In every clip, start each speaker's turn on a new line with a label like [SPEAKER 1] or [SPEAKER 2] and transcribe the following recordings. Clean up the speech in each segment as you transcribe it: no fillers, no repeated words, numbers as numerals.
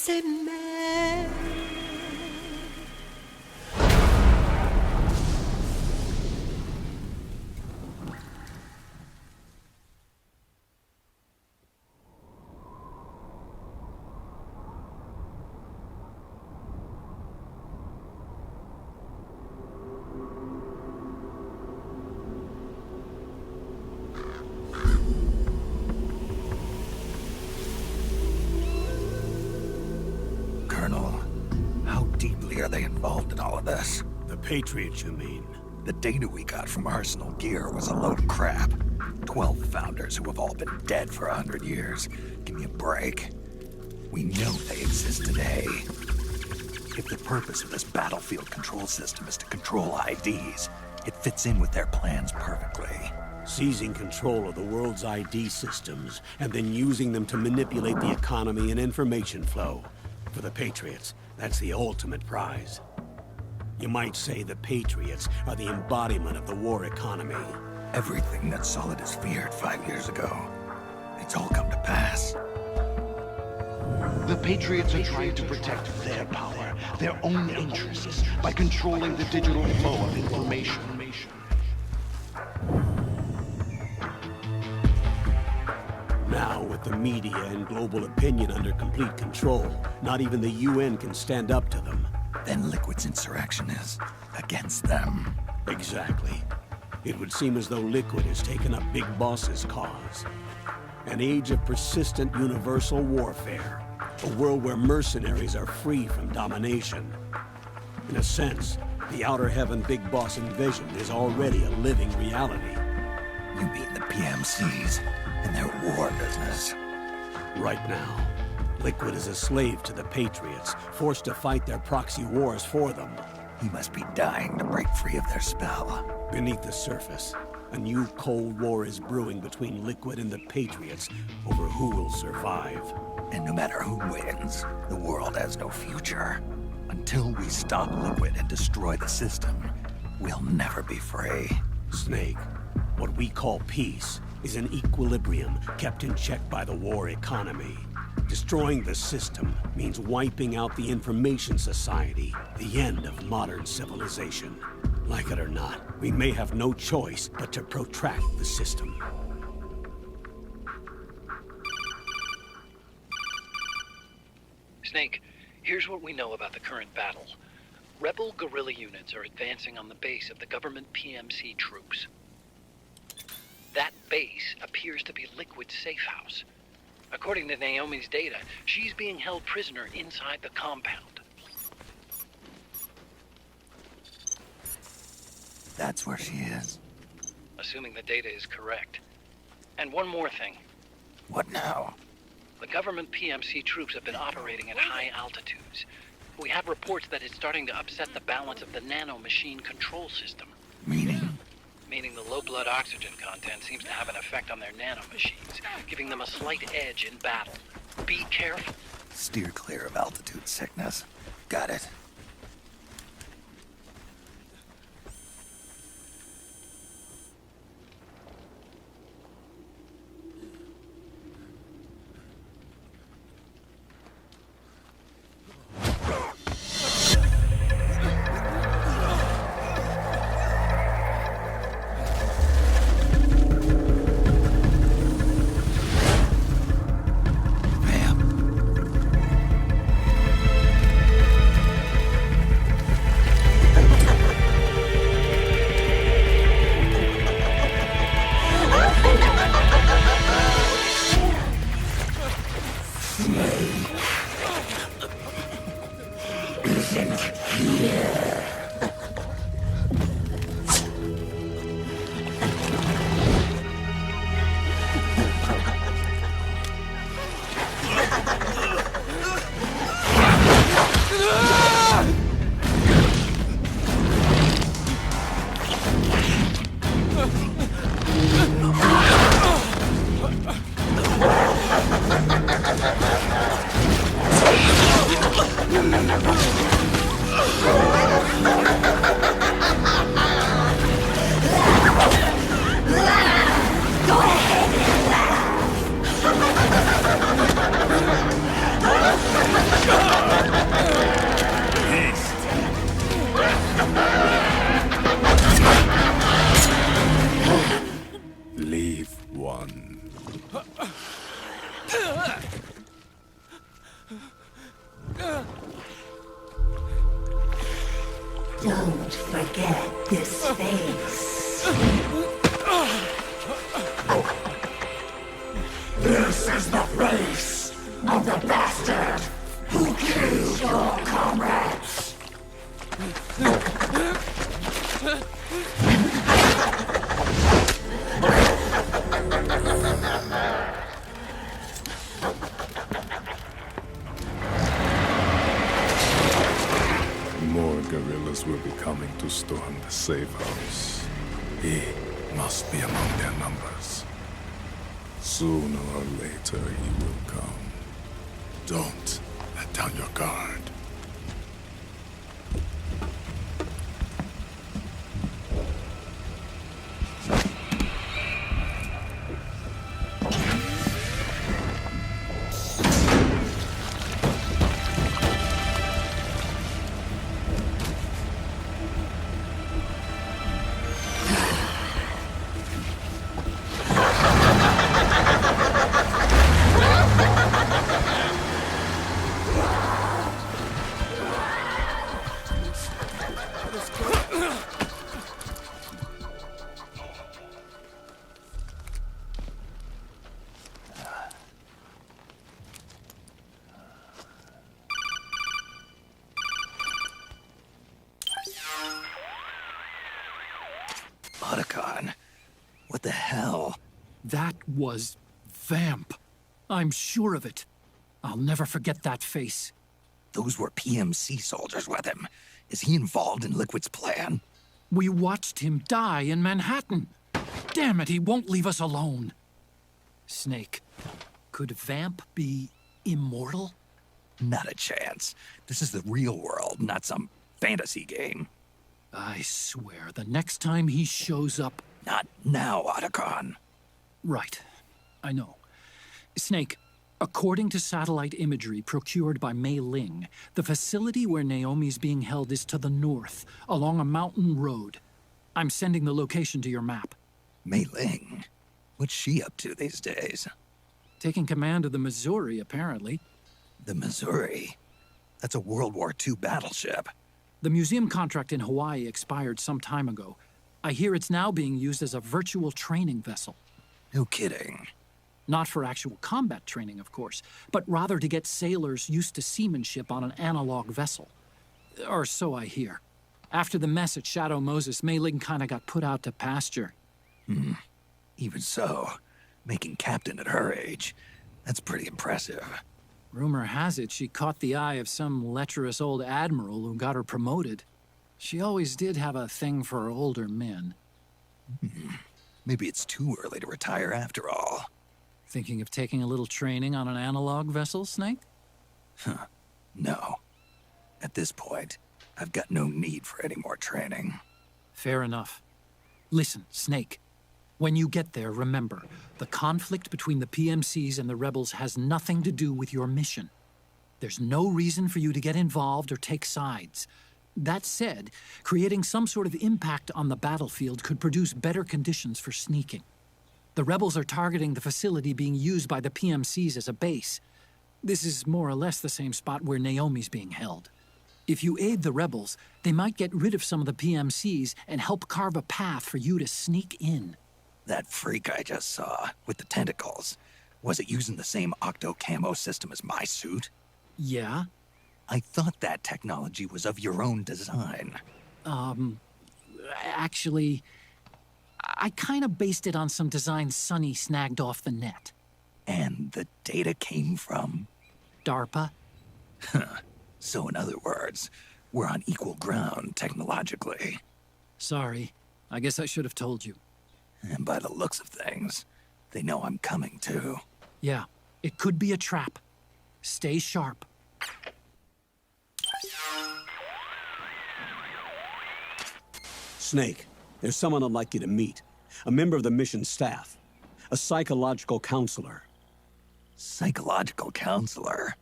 [SPEAKER 1] Laissez-moi.
[SPEAKER 2] Colonel, how deeply are they involved in all of this?
[SPEAKER 3] The Patriots, you mean?
[SPEAKER 2] The data we got from Arsenal Gear was a load of crap. 12 founders who have all been dead for 100 years. Give me a break. We know they exist today. If the purpose of this battlefield control system is to control IDs, it fits in with their plans perfectly.
[SPEAKER 3] Seizing control of the world's ID systems, and then using them to manipulate the economy and information flow. For the Patriots, that's the ultimate prize. You might say the Patriots are the embodiment of the war economy.
[SPEAKER 2] Everything that Solidus feared 5 years ago, it's all come to pass.
[SPEAKER 4] The Patriots are trying to protect their power, their own interests, by controlling the digital flow of information.
[SPEAKER 3] Now, with the media and global opinion under complete control, not even the UN can stand up to them.
[SPEAKER 2] Then Liquid's insurrection is against them.
[SPEAKER 3] Exactly. It would seem as though Liquid has taken up Big Boss's cause. An age of persistent universal warfare. A world where mercenaries are free from domination. In a sense, the Outer Heaven Big Boss invasion is already a living reality.
[SPEAKER 2] You mean the PMCs and their war business?
[SPEAKER 3] Right now, Liquid is a slave to the Patriots, forced to fight their proxy wars for them.
[SPEAKER 2] He must be dying to break free of their spell.
[SPEAKER 3] Beneath the surface, a new Cold War is brewing between Liquid and the Patriots over who will survive.
[SPEAKER 2] And no matter who wins, the world has no future. Until we stop Liquid and destroy the system, we'll never be free.
[SPEAKER 3] Snake, what we call peace is an equilibrium kept in check by the war economy. Destroying the system means wiping out the information society, the end of modern civilization. Like it or not, we may have no choice but to protract the system.
[SPEAKER 5] Snake, here's what we know about the current battle. Rebel guerrilla units are advancing on the base of the government PMC troops. That base appears to be Liquid's safe house. According to Naomi's data, she's being held prisoner inside the compound.
[SPEAKER 2] That's where she is.
[SPEAKER 5] Assuming the data is correct. And one more thing.
[SPEAKER 2] What now?
[SPEAKER 5] The government PMC troops have been operating at high altitudes. We have reports that it's starting to upset the balance of the nano-machine control system.
[SPEAKER 2] Meaning?
[SPEAKER 5] Meaning the low blood oxygen content seems to have an effect on their nano-machines, giving them a slight edge in battle. Be careful.
[SPEAKER 2] Steer clear of altitude sickness. Got it. of the bastard who killed your comrades!
[SPEAKER 1] More guerrillas will be coming to storm the safe house. He must be among their numbers. Sooner or later he will come. Don't let down your guard.
[SPEAKER 2] Otacon, what the hell?
[SPEAKER 6] That was Vamp. I'm sure of it. I'll never forget that face.
[SPEAKER 2] Those were PMC soldiers with him. Is he involved in Liquid's plan?
[SPEAKER 6] We watched him die in Manhattan. Damn it, he won't leave us alone. Snake, could Vamp be immortal?
[SPEAKER 2] Not a chance. This is the real world, not some fantasy game.
[SPEAKER 6] I swear, the next time he shows up...
[SPEAKER 2] Not now, Otacon.
[SPEAKER 6] Right. I know. Snake, according to satellite imagery procured by Mei Ling, the facility where Naomi's being held is to the north, along a mountain road. I'm sending the location to your map.
[SPEAKER 2] Mei Ling? What's she up to these days?
[SPEAKER 6] Taking command of the Missouri, apparently.
[SPEAKER 2] The Missouri? That's a World War II battleship.
[SPEAKER 6] The museum contract in Hawaii expired some time ago. I hear it's now being used as a virtual training vessel.
[SPEAKER 2] No kidding.
[SPEAKER 6] Not for actual combat training, of course, but rather to get sailors used to seamanship on an analog vessel. Or so I hear. After the mess at Shadow Moses, Mei Ling kinda got put out to pasture.
[SPEAKER 2] Even so, making captain at her age, that's pretty impressive.
[SPEAKER 6] Rumor has it she caught the eye of some lecherous old admiral who got her promoted. She always did have a thing for older men.
[SPEAKER 2] Maybe it's too early to retire after all.
[SPEAKER 6] Thinking of taking a little training on an analog vessel, Snake?
[SPEAKER 2] No. At this point, I've got no need for any more training.
[SPEAKER 6] Fair enough. Listen, Snake. When you get there, remember, the conflict between the PMCs and the rebels has nothing to do with your mission. There's no reason for you to get involved or take sides. That said, creating some sort of impact on the battlefield could produce better conditions for sneaking. The rebels are targeting the facility being used by the PMCs as a base. This is more or less the same spot where Naomi's being held. If you aid the rebels, they might get rid of some of the PMCs and help carve a path for you to sneak in.
[SPEAKER 2] That freak I just saw, with the tentacles, was it using the same octo-camo system as my suit?
[SPEAKER 6] Yeah?
[SPEAKER 2] I thought that technology was of your own design.
[SPEAKER 6] Actually, I kinda based it on some designs Sonny snagged off the net.
[SPEAKER 2] And the data came from?
[SPEAKER 6] DARPA?
[SPEAKER 2] So in other words, we're on equal ground technologically.
[SPEAKER 6] Sorry. I guess I should have told you.
[SPEAKER 2] And by the looks of things, they know I'm coming too.
[SPEAKER 6] Yeah, it could be a trap. Stay sharp.
[SPEAKER 3] Snake, there's someone I'd like you to meet. A member of the mission staff. A psychological counselor.
[SPEAKER 2] Psychological counselor?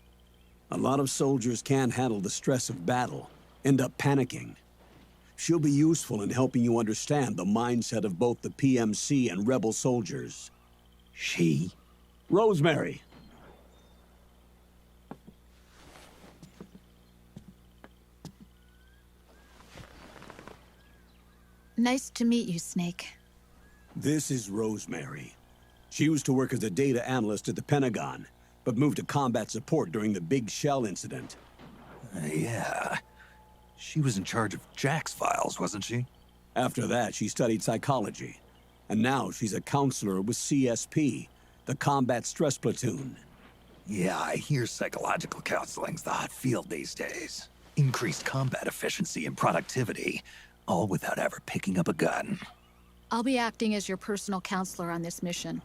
[SPEAKER 3] A lot of soldiers can't handle the stress of battle, end up panicking. She'll be useful in helping you understand the mindset of both the PMC and rebel soldiers.
[SPEAKER 2] She?
[SPEAKER 3] Rosemary.
[SPEAKER 7] Nice to meet you, Snake.
[SPEAKER 3] This is Rosemary. She used to work as a data analyst at the Pentagon. but moved to combat support during the Big Shell incident.
[SPEAKER 2] Yeah. She was in charge of Jack's files, wasn't she?
[SPEAKER 3] After that, she studied psychology. And now she's a counselor with CSP, the Combat Stress Platoon.
[SPEAKER 2] Yeah, I hear psychological counseling's the hot field these days. Increased combat efficiency and productivity, all without ever picking up a gun.
[SPEAKER 7] I'll be acting as your personal counselor on this mission.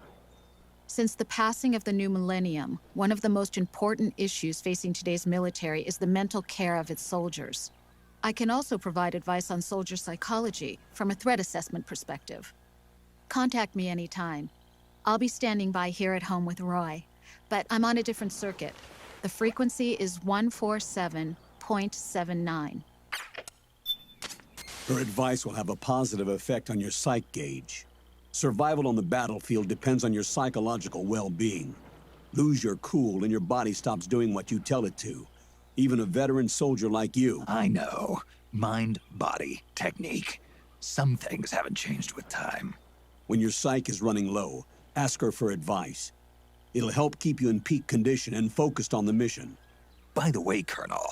[SPEAKER 7] Since the passing of the new millennium, one of the most important issues facing today's military is the mental care of its soldiers. I can also provide advice on soldier psychology from a threat assessment perspective. Contact me anytime. I'll be standing by here at home with Roy, but I'm on a different circuit. The frequency is 147.79.
[SPEAKER 3] Her advice will have a positive effect on your psych gauge. Survival on the battlefield depends on your psychological well-being. Lose your cool and your body stops doing what you tell it to. Even a veteran soldier like you.
[SPEAKER 2] I know. Mind, body, technique. Some things haven't changed with time.
[SPEAKER 3] When your psyche is running low, ask her for advice. It'll help keep you in peak condition and focused on the mission.
[SPEAKER 2] By the way, Colonel,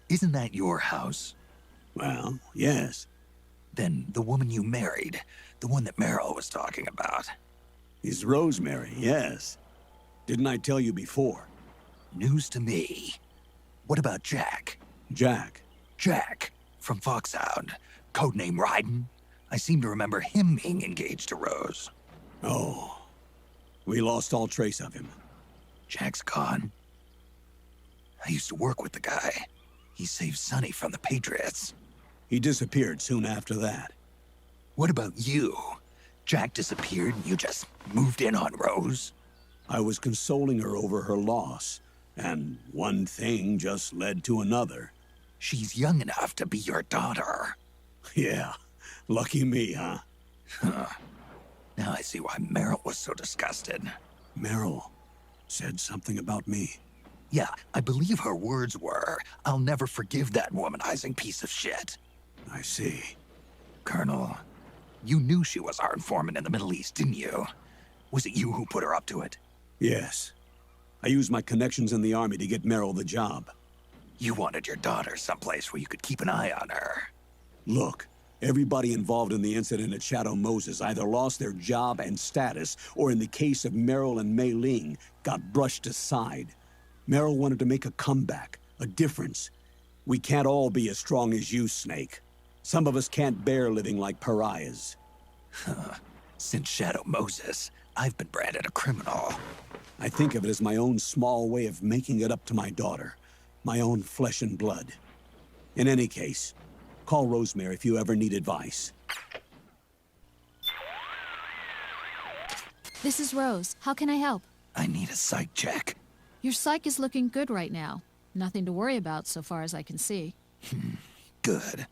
[SPEAKER 2] isn't that your house?
[SPEAKER 3] Well, yes.
[SPEAKER 2] Then the woman you married, the one that Meryl was talking about.
[SPEAKER 3] Is Rosemary, yes. Didn't I tell you before?
[SPEAKER 2] News to me. What about Jack?
[SPEAKER 3] Jack.
[SPEAKER 2] Jack, from Foxhound. Codename Ryden. I seem to remember him being engaged to Rose.
[SPEAKER 3] Oh. We lost all trace of him.
[SPEAKER 2] Jack's gone. I used to work with the guy. He saved Sonny from the Patriots.
[SPEAKER 3] He disappeared soon after that.
[SPEAKER 2] What about you? Jack disappeared and you just moved in on Rose?
[SPEAKER 3] I was consoling her over her loss, and one thing just led to another.
[SPEAKER 2] She's young enough to be your daughter.
[SPEAKER 3] Yeah, lucky me, huh?
[SPEAKER 2] Now I see why Meryl was so disgusted.
[SPEAKER 3] Meryl said something about me.
[SPEAKER 2] Yeah, I believe her words were, "I'll never forgive that womanizing piece of shit."
[SPEAKER 3] I see.
[SPEAKER 2] Colonel, you knew she was our informant in the Middle East, didn't you? Was it you who put her up to it?
[SPEAKER 3] Yes. I used my connections in the army to get Meryl the job.
[SPEAKER 2] You wanted your daughter someplace where you could keep an eye on her.
[SPEAKER 3] Look, everybody involved in the incident at Shadow Moses either lost their job and status, or in the case of Meryl and Mei Ling, got brushed aside. Meryl wanted to make a comeback, a difference. We can't all be as strong as you, Snake. Some of us can't bear living like pariahs.
[SPEAKER 2] Since Shadow Moses, I've been branded a criminal.
[SPEAKER 3] I think of it as my own small way of making it up to my daughter. My own flesh and blood. In any case, call Rosemary if you ever need advice.
[SPEAKER 7] This is Rose. How can I help?
[SPEAKER 2] I need a psych check.
[SPEAKER 7] Your psych is looking good right now. Nothing to worry about so far as I can see.
[SPEAKER 2] Good.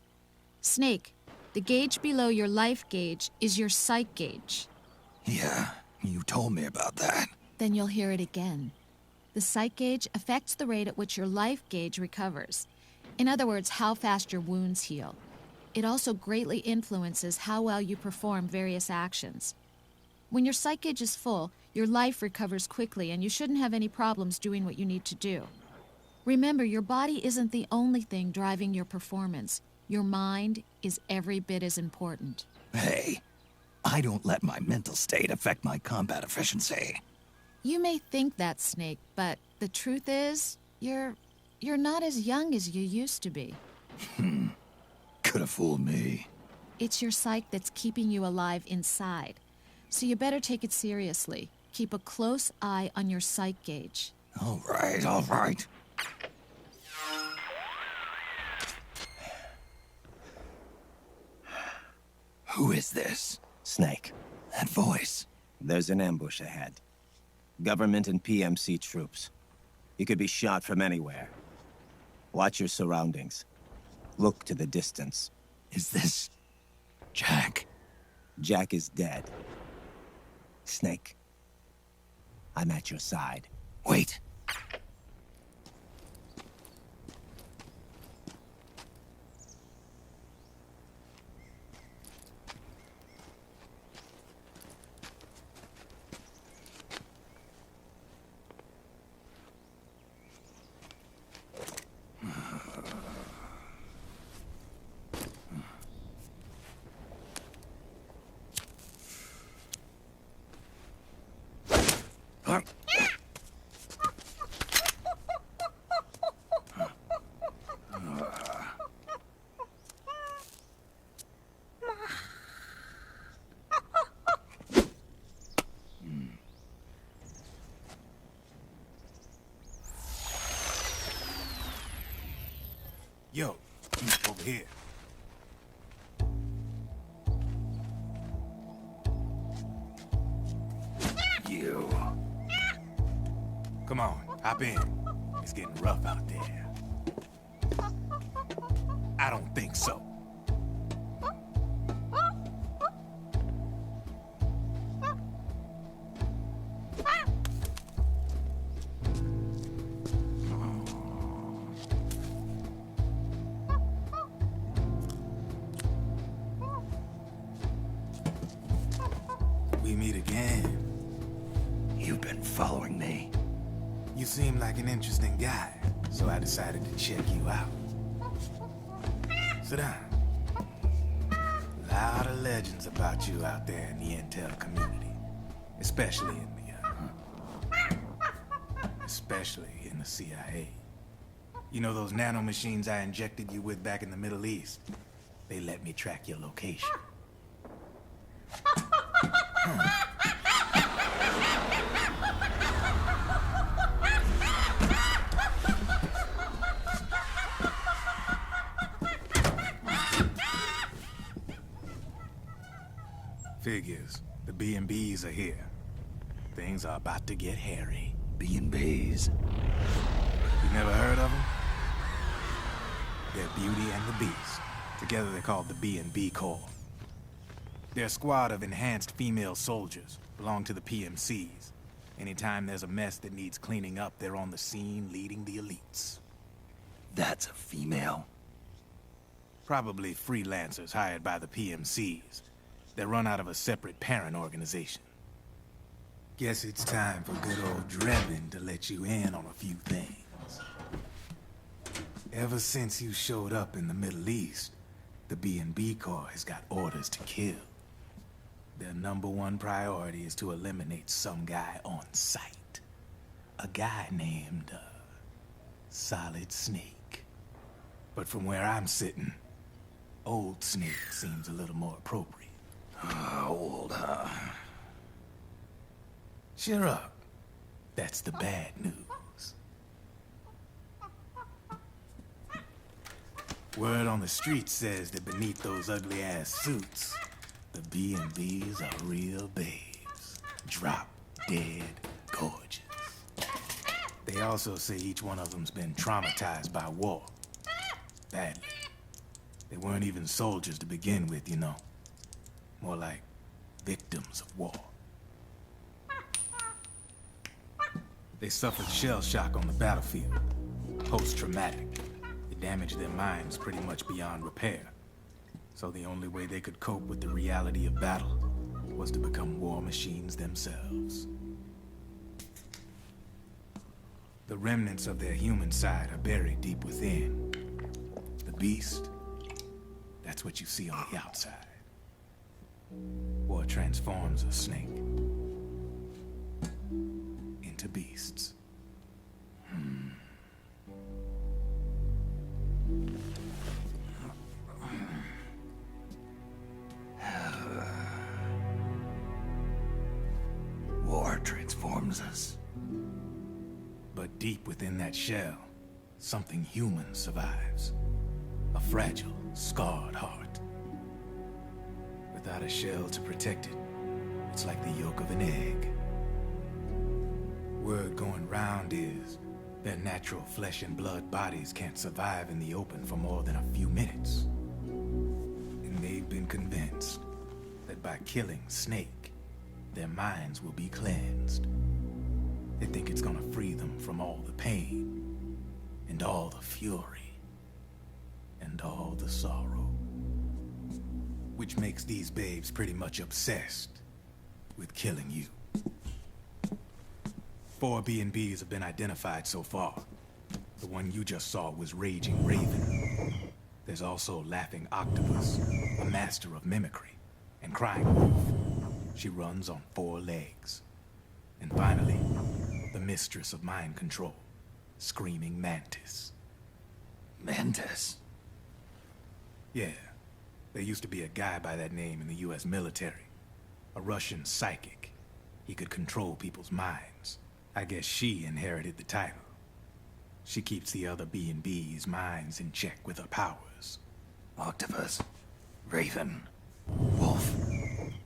[SPEAKER 7] Snake, the gauge below your life gauge is your psych gauge.
[SPEAKER 2] Yeah, you told me about that.
[SPEAKER 7] Then you'll hear it again. The psych gauge affects the rate at which your life gauge recovers. In other words, how fast your wounds heal. It also greatly influences how well you perform various actions. When your psych gauge is full, your life recovers quickly and you shouldn't have any problems doing what you need to do. Remember, your body isn't the only thing driving your performance. Your mind is every bit as important.
[SPEAKER 2] Hey, I don't let my mental state affect my combat efficiency.
[SPEAKER 7] You may think that, Snake, but the truth is, you're not as young as you used to be.
[SPEAKER 2] Could have fooled me.
[SPEAKER 7] It's your psyche that's keeping you alive inside. So you better take it seriously. Keep a close eye on your psych gauge.
[SPEAKER 2] All right, all right. Who is this?
[SPEAKER 8] Snake,
[SPEAKER 2] That voice.
[SPEAKER 8] there's an ambush ahead. Government and PMC troops. You could be shot from anywhere. Watch your surroundings. Look to the distance.
[SPEAKER 2] Is this Jack?
[SPEAKER 8] Jack is dead. Snake, I'm at your side.
[SPEAKER 2] Wait.
[SPEAKER 9] Huh? Yo, over here.
[SPEAKER 2] You.
[SPEAKER 9] Come on, hop in. It's getting rough out there. I don't think so. We meet again.
[SPEAKER 2] You've been following me.
[SPEAKER 9] You seem like an interesting guy, so I decided to check you out. Sit down. A lot of legends about you out there in the intel community, especially in the CIA. You know those nanomachines I injected you with back in the Middle East? They let me track your location. Figures. The B&Bs are here. Things are about to get hairy.
[SPEAKER 2] B&Bs.
[SPEAKER 9] You never heard of them? They're Beauty and the Beast. Together they're called the B&B Corps. They're a squad of enhanced female soldiers, belong to the PMCs. Anytime there's a mess that needs cleaning up, they're on the scene leading the elites.
[SPEAKER 2] That's a female.
[SPEAKER 9] Probably freelancers hired by the PMCs. They run out of a separate parent organization. Guess it's time for good old Drebin to let you in on a few things. Ever since you showed up in the Middle East, the B&B Corps has got orders to kill. Their #1 priority is to eliminate some guy on sight. A guy named, Solid Snake. But from where I'm sitting, Old Snake seems a little more appropriate.
[SPEAKER 2] Old, huh?
[SPEAKER 9] Cheer up. That's the bad news. Word on the street says that beneath those ugly-ass suits, the B&Bs are real babes. Drop dead gorgeous. They also say each one of them's been traumatized by war. Badly. They weren't even soldiers to begin with, you know. More like victims of war. They suffered shell shock on the battlefield. Post-traumatic. It damaged their minds pretty much beyond repair. So the only way they could cope with the reality of battle was to become war machines themselves. The remnants of their human side are buried deep within. The beast, that's what you see on the outside. War transforms a snake into beasts.
[SPEAKER 2] War transforms us.
[SPEAKER 9] But deep within that shell, something human survives. A fragile, scarred heart. Without a shell to protect it, it's like the yolk of an egg. Word going round is their natural flesh and blood bodies can't survive in the open for more than a few minutes. And they've been convinced that by killing Snake, their minds will be cleansed. They think it's gonna free them from all the pain, and all the fury, and all the sorrow. Which makes these babes pretty much obsessed with killing you. 4 B&Bs have been identified so far. The one you just saw was Raging Raven. There's also Laughing Octopus, a master of mimicry, and Crying Wolf. She runs on 4 legs. And finally, the mistress of mind control, Screaming Mantis.
[SPEAKER 2] Mantis?
[SPEAKER 9] Yeah. There used to be a guy by that name in the US military. A Russian psychic. He could control people's minds. I guess she inherited the title. She keeps the other B&B's minds in check with her powers.
[SPEAKER 2] Octopus, Raven, Wolf,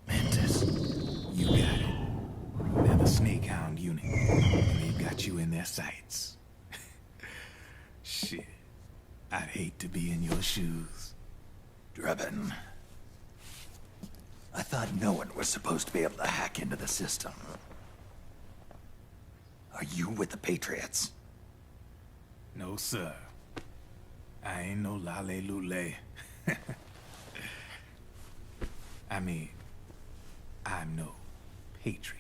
[SPEAKER 2] Mantis.
[SPEAKER 9] You got it. They're the Snakehound unit, and they've got you in their sights. Shit. I'd hate to be in your shoes.
[SPEAKER 2] Drebin. I thought no one was supposed to be able to hack into the system. Are you with the Patriots?
[SPEAKER 9] No, sir. I ain't no lale-lule. I mean, I'm no patriot.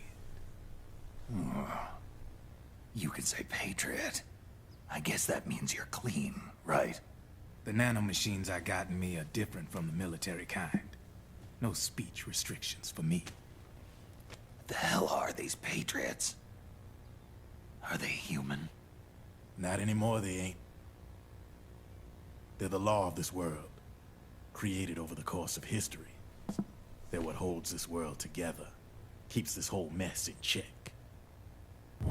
[SPEAKER 2] You can say Patriot. I guess that means you're clean, right?
[SPEAKER 9] The nanomachines I got in me are different from the military kind. No speech restrictions for me.
[SPEAKER 2] What the hell are these Patriots? Are they human?
[SPEAKER 9] Not anymore, they ain't. They're the law of this world, created over the course of history. They're what holds this world together, keeps this whole mess in check.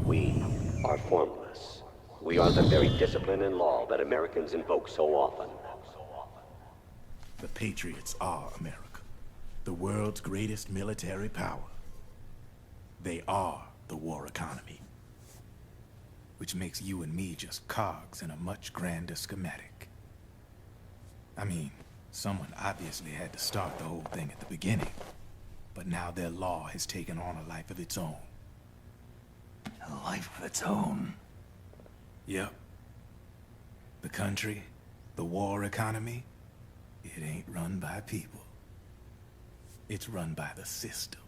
[SPEAKER 10] We are formless. We are the very discipline and law that Americans invoke so often.
[SPEAKER 9] The Patriots are America, the world's greatest military power. They are the war economy, which makes you and me just cogs in a much grander schematic. I mean, someone obviously had to start the whole thing at the beginning, but now their law has taken on a life of its own.
[SPEAKER 2] A life of its own?
[SPEAKER 9] Yep. The country, the war economy, it ain't run by people. It's run by the system.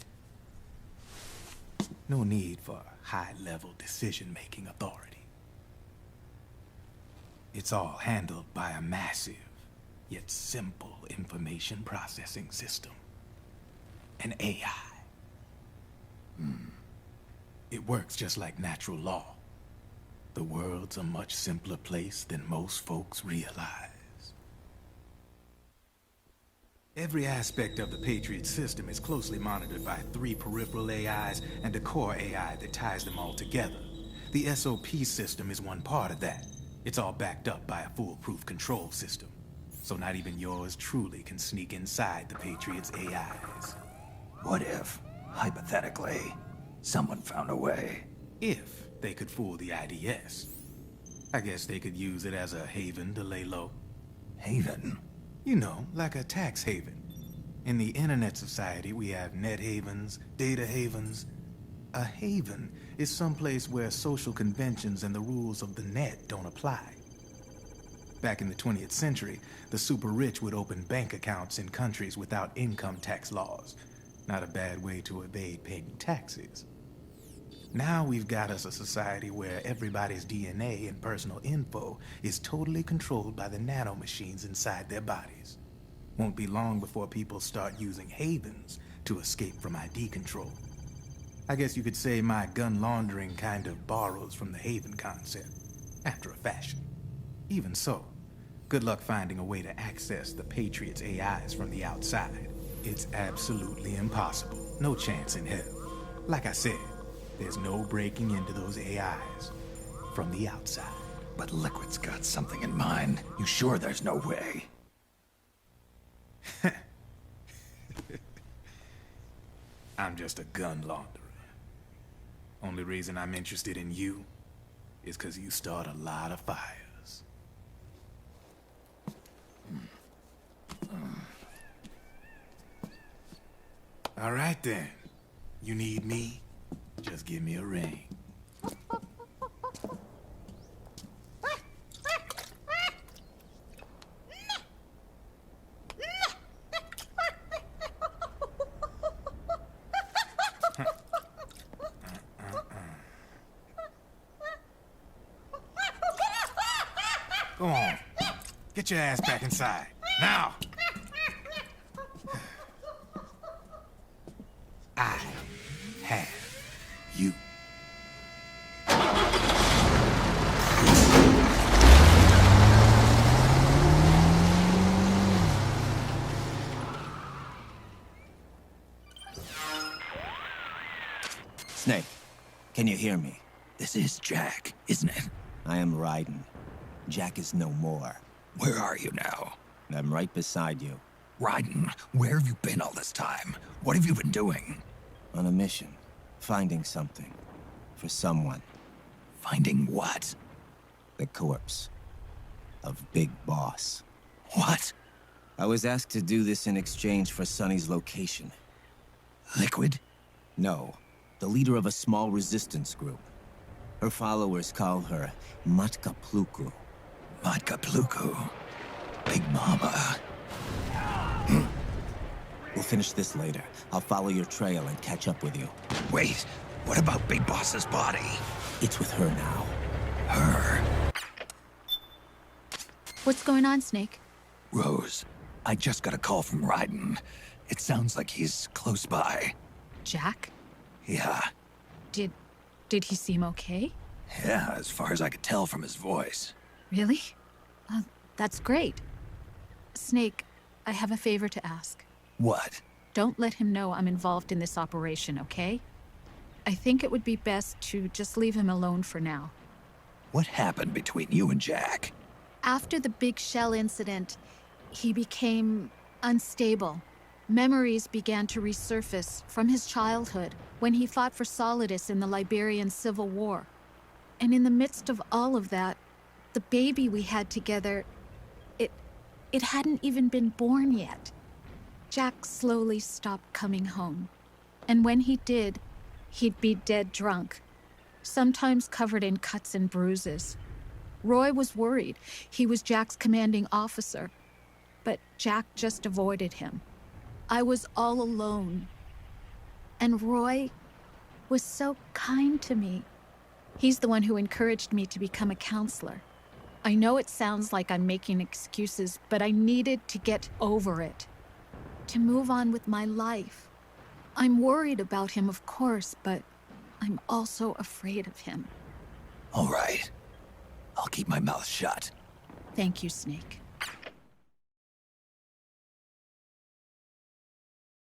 [SPEAKER 9] No need for high-level decision-making authority. It's all handled by a massive, yet simple information processing system. An AI. It works just like natural law. The world's a much simpler place than most folks realize. Every aspect of the Patriot system is closely monitored by 3 peripheral AIs and a core AI that ties them all together. The SOP system is one part of that. It's all backed up by a foolproof control system. So not even yours truly can sneak inside the Patriots' AIs.
[SPEAKER 2] What if, hypothetically, someone found a way?
[SPEAKER 9] If they could fool the IDS. I guess they could use it as a haven to lay low.
[SPEAKER 2] Haven?
[SPEAKER 9] You know, like a tax haven. In the internet society, we have net havens, data havens. A haven is someplace where social conventions and the rules of the net don't apply. Back in the 20th century, the super rich would open bank accounts in countries without income tax laws. Not a bad way to evade paying taxes. Now we've got us a society where everybody's DNA and personal info is totally controlled by the nanomachines inside their bodies. Won't be long before people start using havens to escape from ID control. I guess you could say my gun laundering kind of borrows from the haven concept, after a fashion. Even so, good luck finding a way to access the Patriots' AIs from the outside. It's absolutely impossible. No chance in hell. Like I said, there's no breaking into those AIs from the outside.
[SPEAKER 2] But Liquid's got something in mind. You sure there's no way?
[SPEAKER 9] I'm just a gun launderer. Only reason I'm interested in you is because you start a lot of fires. All right then. You need me? Just give me a ring. Go on. Get your ass back inside. Now! I have you.
[SPEAKER 8] Can you hear me?
[SPEAKER 2] This is Jack, isn't it?
[SPEAKER 8] I am Raiden. Jack is no more.
[SPEAKER 2] Where are you now?
[SPEAKER 8] I'm right beside you.
[SPEAKER 2] Raiden, where have you been all this time? What have you been doing?
[SPEAKER 8] On a mission. Finding something. For someone.
[SPEAKER 2] Finding what?
[SPEAKER 8] The corpse. Of Big Boss.
[SPEAKER 2] What?
[SPEAKER 8] I was asked to do this in exchange for Sonny's location.
[SPEAKER 2] Liquid?
[SPEAKER 8] No. The leader of a small resistance group. Her followers call her Matka Pluku.
[SPEAKER 2] Matka Pluku? Big Mama.
[SPEAKER 8] We'll finish this later. I'll follow your trail and catch up with you.
[SPEAKER 2] Wait, what about Big Boss's body?
[SPEAKER 8] It's with her now.
[SPEAKER 2] Her?
[SPEAKER 7] What's going on, Snake?
[SPEAKER 2] Rose, I just got a call from Raiden. It sounds like he's close by.
[SPEAKER 11] Jack?
[SPEAKER 2] Yeah.
[SPEAKER 11] Did he seem okay?
[SPEAKER 2] Yeah, as far as I could tell from his voice.
[SPEAKER 11] Really? That's great. Snake, I have a favor to ask.
[SPEAKER 2] What?
[SPEAKER 11] Don't let him know I'm involved in this operation, okay? I think it would be best to just leave him alone for now.
[SPEAKER 2] What happened between you and Jack?
[SPEAKER 7] After the Big Shell incident, he became unstable. Memories began to resurface from his childhood when he fought for Solidus in the Liberian Civil War. And in the midst of all of that, the baby we had together, it hadn't even been born yet. Jack slowly stopped coming home. And when he did, he'd be dead drunk, sometimes covered in cuts and bruises. Roy was worried. He was Jack's commanding officer. But Jack just avoided him. I was all alone. And Roy was so kind to me. He's the one who encouraged me to become a counselor. I know it sounds like I'm making excuses, but I needed to get over it. To move on with my life. I'm worried about him, of course, but I'm also afraid of him.
[SPEAKER 2] All right. I'll keep my mouth shut.
[SPEAKER 7] Thank you, Snake.